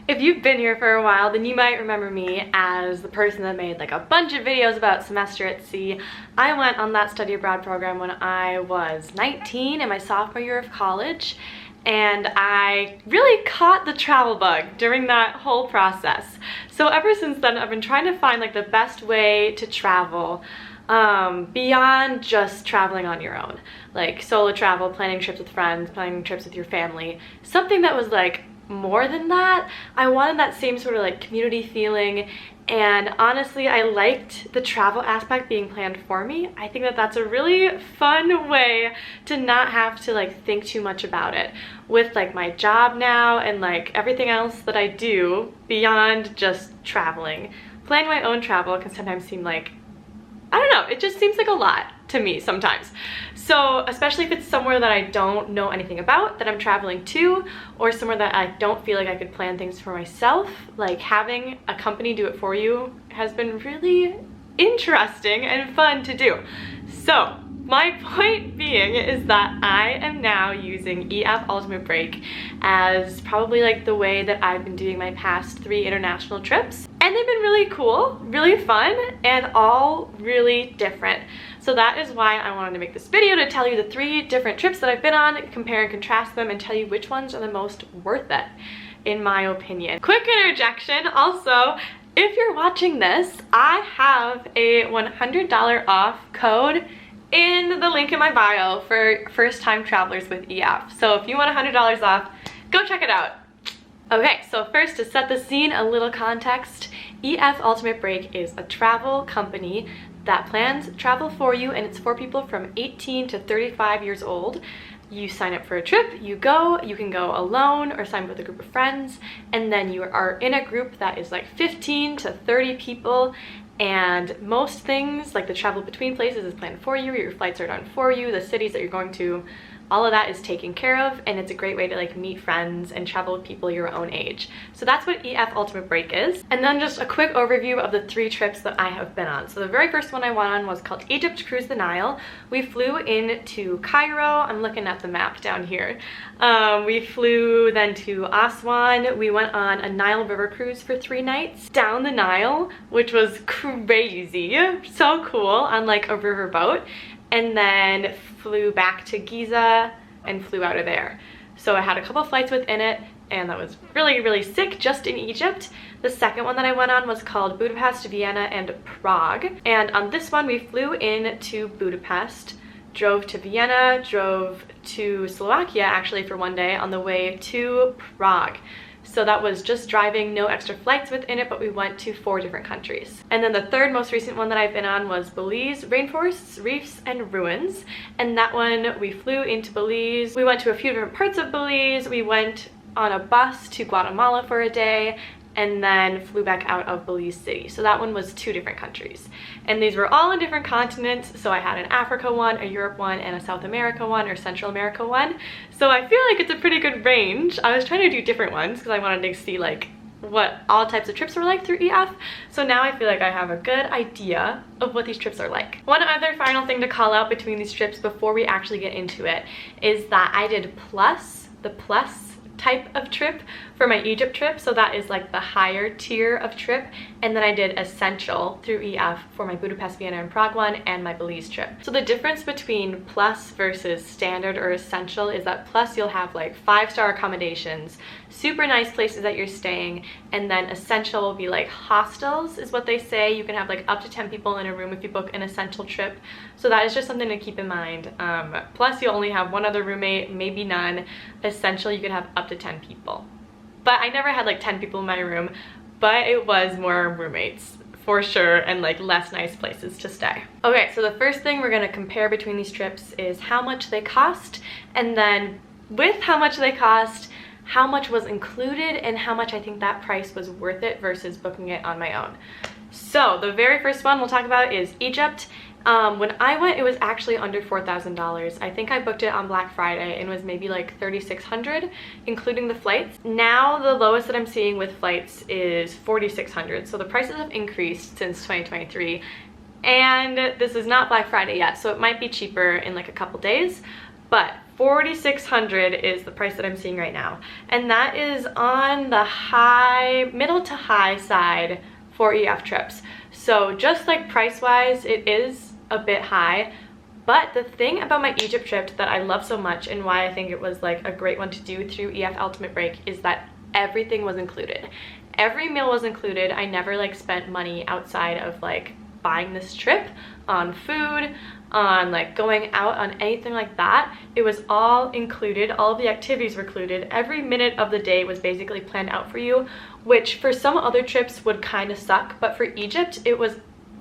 If you've been here for a while, then you might remember me as the person that made like a bunch of videos about semester at sea. I went on that study abroad program when I was 19 in my sophomore year of college, and I really caught the travel bug during that whole process. So ever since then, I've been trying to find like the best way to travel beyond just traveling on your own. Like solo travel, planning trips with friends, planning trips with your family. Something that was like more than that. I wanted that same sort of like community feeling, and honestly I liked the travel aspect being planned for me. I think that that's a really fun way to not have to like think too much about it. With like my job now and like everything else that I do beyond just traveling, planning my own travel can sometimes seem like, I don't know, it just seems like a lot to me sometimes. So especially if it's somewhere that I don't know anything about, that I'm traveling to, or somewhere that I don't feel like I could plan things for myself, like having a company do it for you has been really interesting and fun to do. So my point being is that I am now using EF Ultimate Break as probably like the way that I've been doing my past 3 international trips. And they've been really cool, really fun, and all really different. So that is why I wanted to make this video, to tell you the 3 different trips that I've been on, compare and contrast them, and tell you which ones are the most worth it, in my opinion. Quick interjection, also, if you're watching this, I have a $100 off code in the link in my bio for first-time travelers with EF. So if you want $100 off, go check it out. Okay, so first, to set the scene, a little context. EF Ultimate Break is a travel company that plans travel for you, and it's for people from 18 to 35 years old. You sign up for a trip, you go, you can go alone or sign up with a group of friends, and then you are in a group that is like 15 to 30 people, and most things like the travel between places is planned for you, your flights are done for you, the cities that you're going to, all of that is taken care of, and it's a great way to like meet friends and travel with people your own age. So that's what EF Ultimate Break is. And then just a quick overview of the 3 trips that I have been on. So the very first one I went on was called Egypt Cruise the Nile. We flew into Cairo. I'm looking at the map down here. We flew then to Aswan. We went on a Nile river cruise for 3 nights down the Nile, which was crazy. So cool, on like a river boat. And then flew back to Giza and flew out of there. So I had a couple flights within it, and that was really, really sick just in Egypt. The second one that I went on was called Budapest, Vienna and Prague. And on this one, we flew into Budapest, drove to Vienna, drove to Slovakia actually for one day on the way to Prague. So that was just driving, no extra flights within it, but we went to 4 different countries. And then the third most recent one that I've been on was Belize, Rainforests, Reefs and Ruins. And that one, we flew into Belize. We went to a few different parts of Belize. We went on a bus to Guatemala for a day, and then flew back out of Belize City. So that one was 2 different countries. And these were all in different continents. So I had an Africa one, a Europe one, and a South America one, or Central America one. So I feel like it's a pretty good range. I was trying to do different ones because I wanted to see like what all types of trips were like through EF. So now I feel like I have a good idea of what these trips are like. One other final thing to call out between these trips before we actually get into it is that I did the plus type of trip for my Egypt trip, so that is like the higher tier of trip, and then I did essential through EF for my Budapest, Vienna and Prague one and my Belize trip. So the difference between plus versus standard or essential is that plus you'll have like 5-star accommodations, super nice places that you're staying, and then essential will be like hostels is what they say. You can have like up to 10 people in a room if you book an essential trip. So that is just something to keep in mind. Plus you only have 1 other roommate, maybe none. Essential you can have up to 10 people. But I never had like 10 people in my room, but it was more roommates for sure, and like less nice places to stay. Okay, so the first thing we're gonna compare between these trips is how much they cost, and then with how much they cost, how much was included and how much I think that price was worth it versus booking it on my own. So the very first one we'll talk about is Egypt. When I went, it was actually under $4,000. I think I booked it on Black Friday and it was maybe like $3,600, including the flights. Now the lowest that I'm seeing with flights is $4,600. So the prices have increased since 2023. And this is not Black Friday yet, so it might be cheaper in like a couple days. But $4,600 is the price that I'm seeing right now, and that is on the middle to high side for EF trips. So just like price-wise, it is a bit high, but the thing about my Egypt trip that I love so much and why I think it was like a great one to do through EF Ultimate Break is that everything was included. Every meal was included. I never like spent money outside of like buying this trip on food, on like going out, on anything like that. It was all included. All of the activities were included. Every minute of the day was basically planned out for you, which for some other trips would kind of suck, but for Egypt it was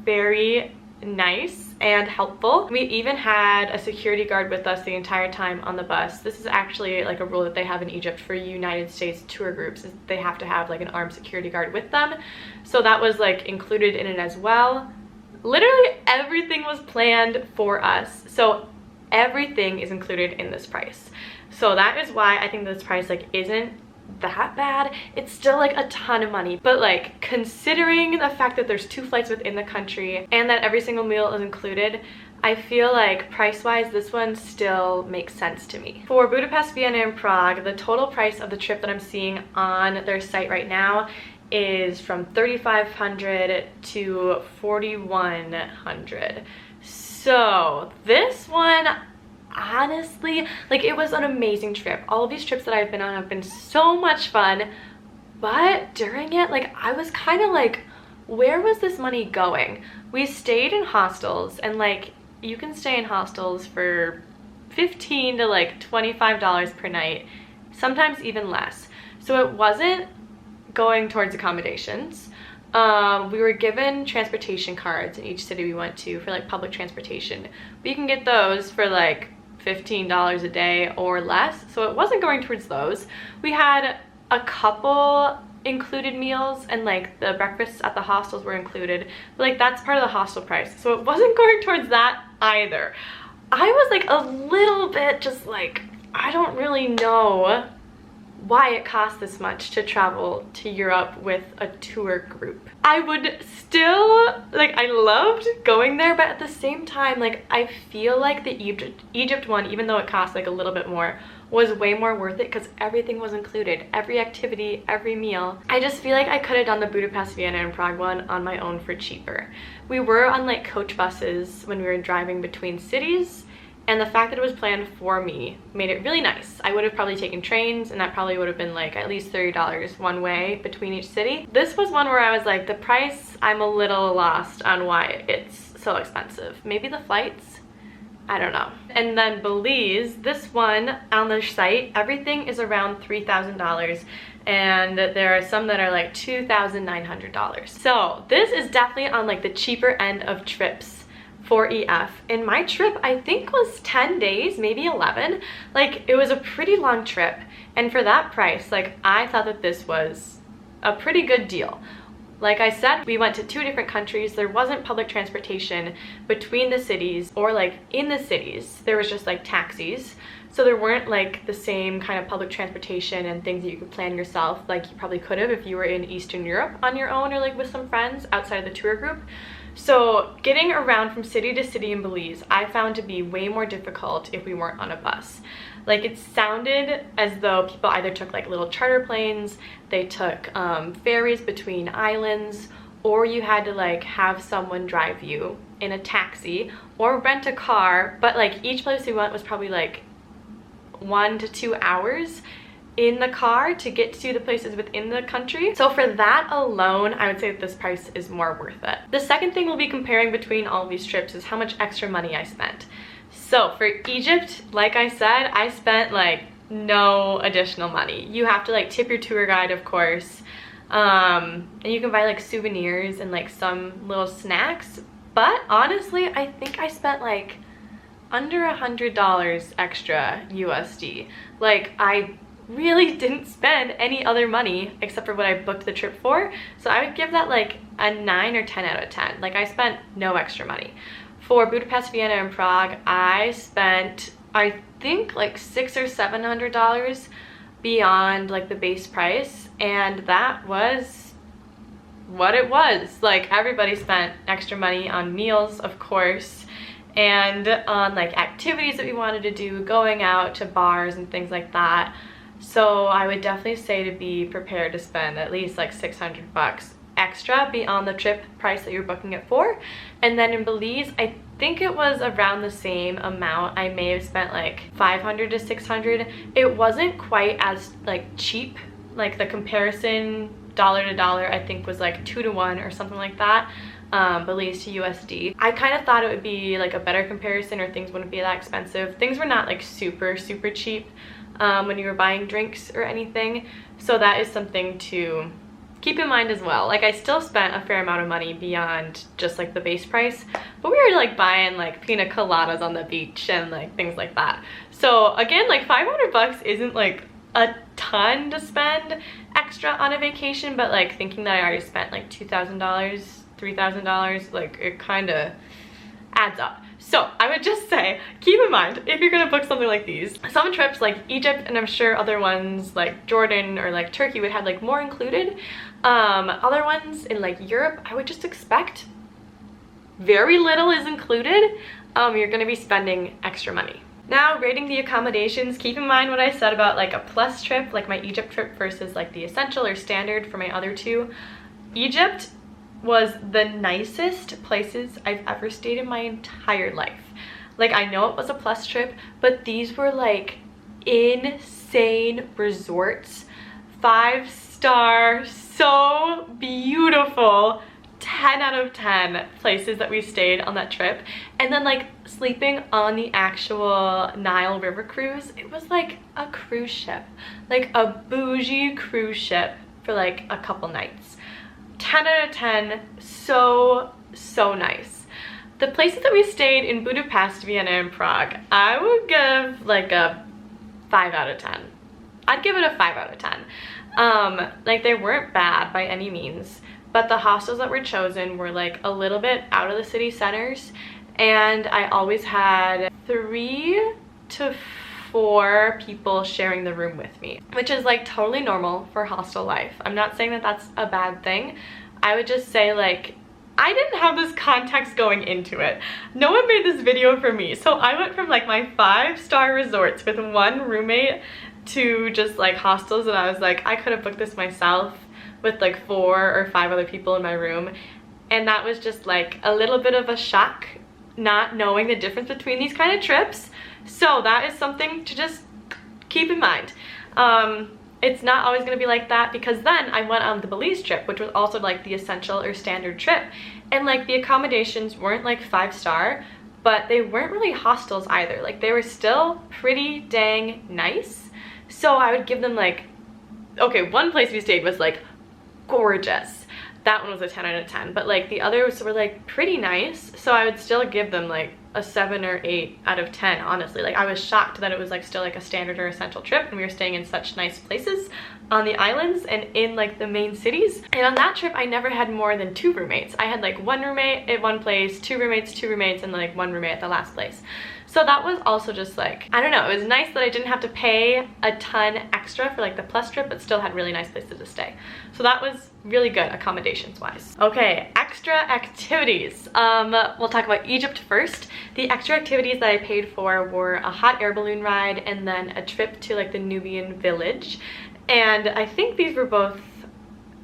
very nice and helpful. We even had a security guard with us the entire time on the bus. This is actually like a rule that they have in Egypt for United States tour groups, is they have to have like an armed security guard with them. So that was like included in it as well. Literally everything was planned for us. So everything is included in this price. So that is why I think this price like isn't that bad. It's still like a ton of money, but like considering the fact that there's 2 flights within the country and that every single meal is included, I feel like price-wise this one still makes sense to me. For Budapest, Vienna, and Prague, the total price of the trip that I'm seeing on their site right now is from $3,500 to $4,100. So this one, honestly, like it was an amazing trip. All of these trips that I've been on have been so much fun, but during it, like I was kind of like, where was this money going? We stayed in hostels, and like you can stay in hostels for $15 to like $25 per night, sometimes even less. So it wasn't going towards accommodations. We were given transportation cards in each city we went to for like public transportation. But you can get those for like $15 a day or less, so it wasn't going towards those. We had a couple included meals, and like the breakfasts at the hostels were included, but like that's part of the hostel price, so it wasn't going towards that either. I was like a little bit just like, I don't really know why it costs this much to travel to Europe with a tour group. I would still, like, I loved going there, but at the same time, like, I feel like the Egypt one, even though it cost like a little bit more, was way more worth it because everything was included. Every activity, every meal. I just feel like I could have done the Budapest, Vienna, and Prague one on my own for cheaper. We were on like coach buses when we were driving between cities, and the fact that it was planned for me made it really nice. I would have probably taken trains, and that probably would have been like at least $30 one way between each city. This was one where I was like, the price, I'm a little lost on why it's so expensive. Maybe the flights? I don't know. And then Belize, this one on their site, everything is around $3,000, and there are some that are like $2,900. So this is definitely on like the cheaper end of trips for EF. And my trip, I think, was 10 days, maybe 11. Like, it was a pretty long trip, and for that price, like, I thought that this was a pretty good deal. Like I said, we went to 2 different countries. There wasn't public transportation between the cities or like in the cities. There was just like taxis. So there weren't like the same kind of public transportation and things that you could plan yourself like you probably could have if you were in Eastern Europe on your own or like with some friends outside of the tour group. So getting around from city to city in Belize, I found to be way more difficult if we weren't on a bus. Like, it sounded as though people either took like little charter planes, they took ferries between islands, or you had to like have someone drive you in a taxi or rent a car. But like each place we went was probably like 1 to 2 hours in the car to get to the places within the country. So for that alone, I would say that this price is more worth it. The second thing we'll be comparing between all of these trips is how much extra money I spent. So for Egypt, like I said, I spent like no additional money. You have to like tip your tour guide, of course, and you can buy like souvenirs and like some little snacks. But honestly, I think I spent like under $100 extra USD. Like, I really didn't spend any other money except for what I booked the trip for. So I would give that like a 9 or 10 out of 10. Like, I spent no extra money. For Budapest, Vienna, and Prague, I spent, I think, like $600 or $700 beyond like the base price, and that was what it was. Like, everybody spent extra money on meals, of course, and on like activities that we wanted to do, going out to bars and things like that. So I would definitely say to be prepared to spend at least like 600 bucks extra beyond the trip price that you're booking it for. And then in Belize, I think it was around the same amount. I may have spent like 500 to 600. It wasn't quite as like cheap. Like the comparison dollar to dollar I think was like 2 to 1 or something like that. Belize to USD. I kind of thought it would be like a better comparison, or things wouldn't be that expensive. Things were not like super cheap when you were buying drinks or anything. So that is something to keep in mind as well. Like I still spent a fair amount of money beyond just like the base price, but we were like buying like pina coladas on the beach and like things like that. So again, like 500 bucks isn't like a ton to spend extra on a vacation, but like thinking that I already spent like $2,000, $3,000, like it kind of adds up. So I would just say, keep in mind, if you're gonna book something like these, some trips like Egypt, and I'm sure other ones like Jordan or like Turkey would have like more included. Other ones in like Europe, I would just expect very little is included. You're gonna be spending extra money. Now, rating the accommodations, keep in mind what I said about like a plus trip, like my Egypt trip versus like the essential or standard for my other two. Egypt was the nicest places I've ever stayed in my entire life. Like I know it was a plus trip, but these were like insane resorts. 5-star, so beautiful. 10 out of 10 places that we stayed on that trip. And then like sleeping on the actual Nile river cruise, it was like a cruise ship, like a bougie cruise ship for like a couple nights. 10 out of 10, so nice. The places that we stayed in Budapest, Vienna, and Prague, I would give like a 5 out of 10. I'd give it a 5 out of 10. Like they weren't bad by any means, but the hostels that were chosen were like a little bit out of the city centers, and I always had 3 to 4 people sharing the room with me, which is like totally normal for hostel life. I'm not saying that that's a bad thing. I would just say like I didn't have this context going into it. No one made this video for me. So I went from like my 5-star resorts with 1 roommate to just like hostels, and I was like, I could have booked this myself with like 4 or 5 other people in my room. And that was just like a little bit of a shock, not knowing the difference between these kind of trips. So that is something to just keep in mind. It's not always going to be like that, because then I went on the Belize trip, which was also like the essential or standard trip, and like the accommodations weren't like 5-star, but they weren't really hostels either. Like they were still pretty dang nice. So I would give them like, okay, one place we stayed was like gorgeous. That one was a 10 out of 10, but like the others were like pretty nice. So I would still give them like a 7 or 8 out of 10, honestly. Like I was shocked that it was like still like a standard or essential trip, and we were staying in such nice places on the islands and in like the main cities. And on that trip I never had more than 2 roommates. I had like 1 roommate at one place, 2 roommates, and like 1 roommate at the last place. So that was also just like, I don't know, it was nice that I didn't have to pay a ton extra for like the plus trip, but still had really nice places to stay. So that was really good accommodations wise. Okay, extra activities. We'll talk about Egypt first. The extra activities that I paid for were a hot air balloon ride and then a trip to like the Nubian village. And I think these were both,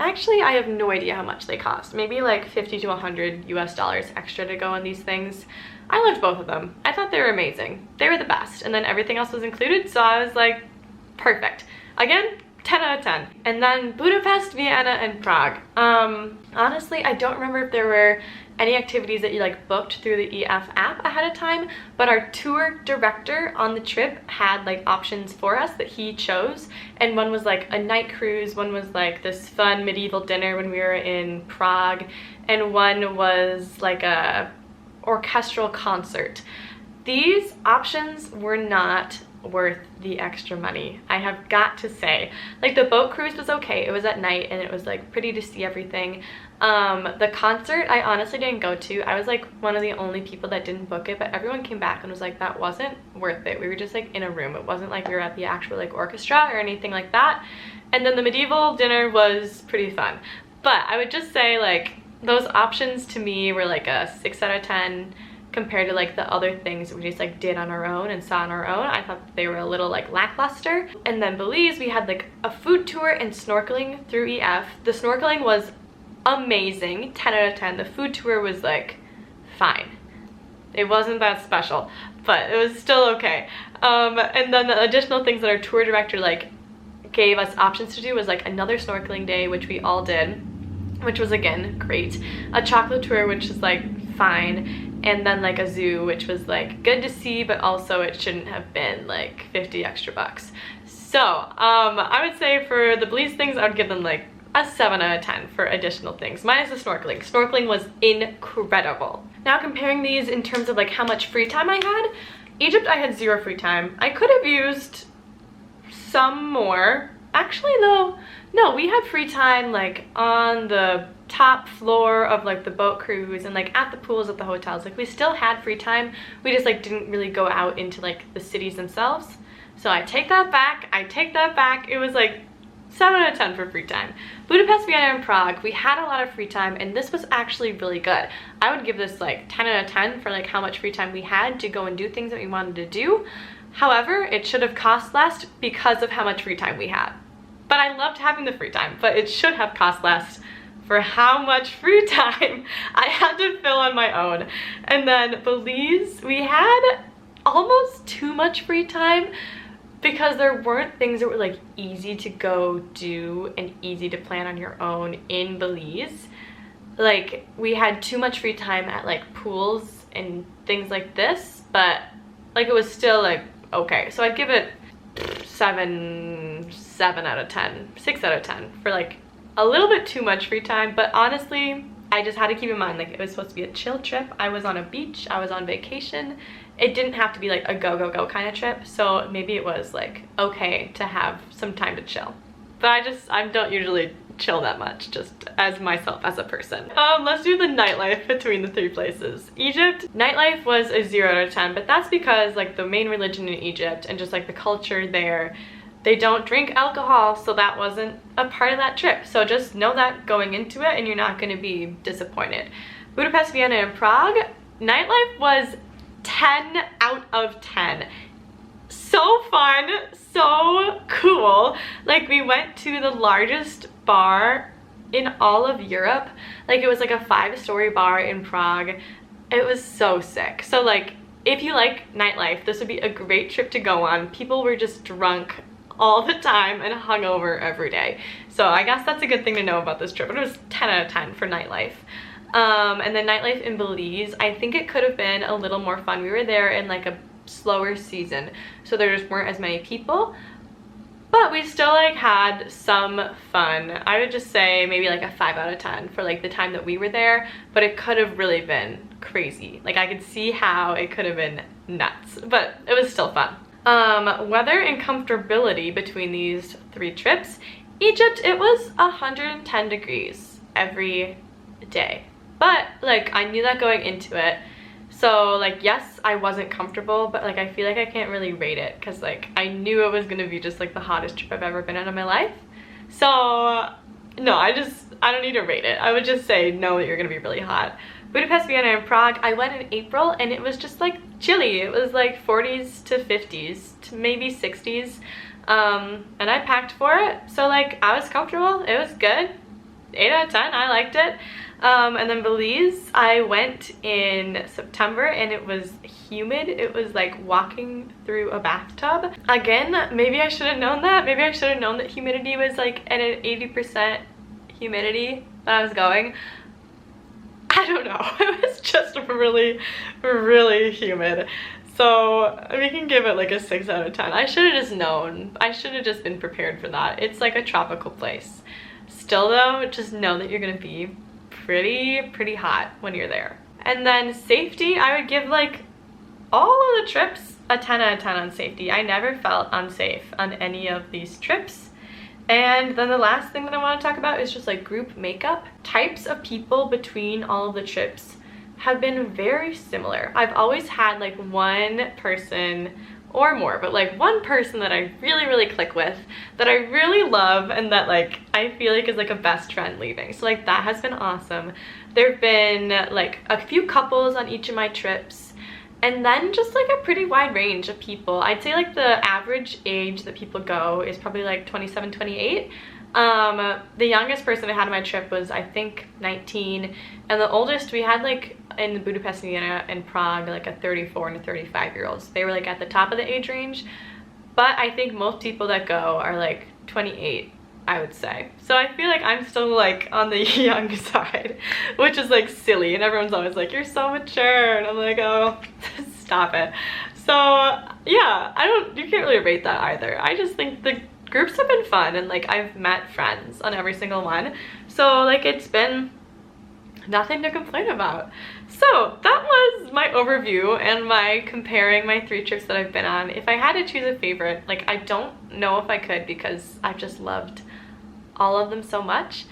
actually I have no idea how much they cost. Maybe like 50 to 100 US dollars extra to go on these things. I loved both of them. I thought they were amazing. They were the best. And then everything else was included, so I was like, perfect. Again, 10 out of 10. And then Budapest, Vienna, and Prague. Honestly, I don't remember if there were any activities that you like booked through the EF app ahead of time, but our tour director on the trip had like options for us that he chose. And one was like a night cruise, one was like this fun medieval dinner when we were in Prague, and one was like a orchestral concert. These options were not worth the extra money, I have got to say. Like the boat cruise was okay, it was at night and it was like pretty to see everything. The concert I honestly didn't go to. I was like one of the only people that didn't book it, but everyone came back and was like, that wasn't worth it. We were just like in a room. It wasn't like we were at the actual like orchestra or anything like that. And then the medieval dinner was pretty fun. But I would just say like those options to me were like a 6 out of 10, compared to like the other things we just like did on our own and saw on our own. I thought they were a little like lackluster. And then Belize, we had like a food tour and snorkeling through EF. The snorkeling was amazing, 10 out of 10. The food tour was like fine. It wasn't that special, but it was still okay. And then the additional things that our tour director like gave us options to do was like another snorkeling day, which we all did, which was again great. A chocolate tour, which is like fine, and then like a zoo, which was like good to see, but also it shouldn't have been like 50 extra bucks. So I would say for the Belize things, I would give them like a 7 out of 10 for additional things, minus the snorkeling. Snorkeling was incredible. Now comparing these in terms of like how much free time I had, Egypt I had 0 free time. I could have used some more. Actually though, no, we had free time like on the top floor of like the boat cruise and like at the pools at the hotels. Like we still had free time, we just like didn't really go out into like the cities themselves. So I take that back, it was like 7 out of 10 for free time. Budapest, Vienna, and Prague, we had a lot of free time, and this was actually really good. I would give this like 10 out of 10 for like how much free time we had to go and do things that we wanted to do. However, it should have cost less because of how much free time we had. But I loved having the free time, but it should have cost less for how much free time I had to fill on my own. And then Belize, we had almost too much free time, because there weren't things that were like easy to go do and easy to plan on your own in Belize. Like we had too much free time at like pools and things like this, but like it was still like okay. So I'd give it 7 out of 10, 6 out of 10 for like a little bit too much free time. But honestly, I just had to keep in mind like it was supposed to be a chill trip. I was on a beach, I was on vacation. It didn't have to be like a go go go kind of trip, so maybe it was like okay to have some time to chill. But I don't usually chill that much, just as myself as a person. Let's do the nightlife between the 3 places. Egypt, nightlife was a 0 out of 10, but that's because like the main religion in Egypt and just like the culture there, they don't drink alcohol, so that wasn't a part of that trip. So just know that going into it and you're not going to be disappointed. Budapest, Vienna, and Prague, nightlife was 10 out of 10. So fun, so cool. Like we went to the largest bar in all of Europe. Like it was like a 5-story bar in Prague. It was so sick. So like if you like nightlife, this would be a great trip to go on. People were just drunk all the time and hungover every day. So I guess that's a good thing to know about this trip. But it was 10 out of 10 for nightlife. And then nightlife in Belize, I think it could have been a little more fun. We were there in like a slower season, so there just weren't as many people, but we still like had some fun. I would just say maybe like a 5 out of 10 for like the time that we were there, but it could have really been crazy. Like I could see how it could have been nuts, but it was still fun. Weather and comfortability between these 3 trips. Egypt, it was 110 degrees every day. But like I knew that going into it, so like yes, I wasn't comfortable, but like I feel like I can't really rate it because like I knew it was gonna be just like the hottest trip I've ever been on in my life. So no, I don't need to rate it. I would just say know that you're gonna be really hot. Budapest, Vienna, and Prague, I went in April and it was just like chilly. It was like 40s to 50s to maybe 60s, and I packed for it, so like I was comfortable. It was good. 8 out of 10, I liked it. And then Belize, I went in September and it was humid. It was like walking through a bathtub. Again, maybe I should have known that. Maybe I should have known that humidity was like at an 80% humidity when I was going. I don't know. It was just really, really humid. So we can give it like a 6 out of 10. I should have just known. I should have just been prepared for that. It's like a tropical place. Still though, just know that you're gonna be pretty hot when you're there. And then safety, I would give like all of the trips a 10 out of 10 on safety. I never felt unsafe on any of these trips. And then the last thing that I want to talk about is just like group makeup. Types of people between all of the trips have been very similar. I've always had like one person or more, but like one person that I really click with, that I really love, and that like I feel like is like a best friend leaving. So like that has been awesome. There have been like a few couples on each of my trips. And then just like a pretty wide range of people. I'd say like the average age that people go is probably like 27, 28. The youngest person I had on my trip was, I think, 19, and the oldest we had, like, in Budapest, Vienna and Prague, like a 34 and a 35-year-olds. They were like at the top of the age range, but I think most people that go are like 28, I would say. So I feel like I'm still like on the young side, which is like silly, and everyone's always like, you're so mature, and I'm like, oh, stop it. So yeah, you can't really rate that either. I just think the groups have been fun, and like I've met friends on every single one, so like it's been nothing to complain about. So that was my overview and my comparing my 3 trips that I've been on. If I had to choose a favorite, like I don't know if I could, because I've just loved all of them so much.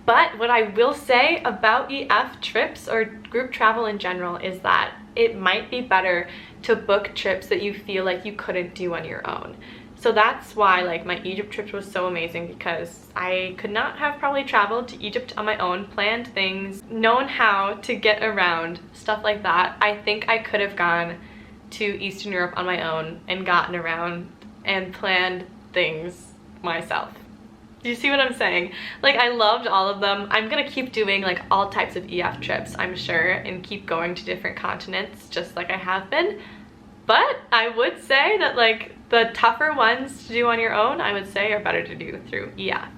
But what I will say about EF trips or group travel in general is that it might be better to book trips that you feel like you couldn't do on your own. So that's why like my Egypt trip was so amazing, because I could not have probably traveled to Egypt on my own, planned things, known how to get around, stuff like that. I think I could have gone to Eastern Europe on my own and gotten around and planned things myself. Do you see what I'm saying? Like, I loved all of them. I'm gonna keep doing like all types of EF trips, I'm sure, and keep going to different continents just like I have been. But I would say that like the tougher ones to do on your own, I would say are better to do through EF.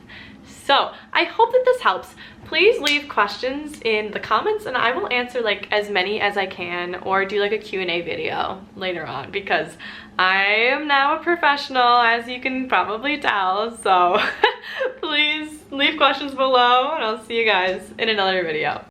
So I hope that this helps. Please leave questions in the comments and I will answer like as many as I can, or do like a Q&A video later on, because I am now a professional, as you can probably tell. So please leave questions below, and I'll see you guys in another video.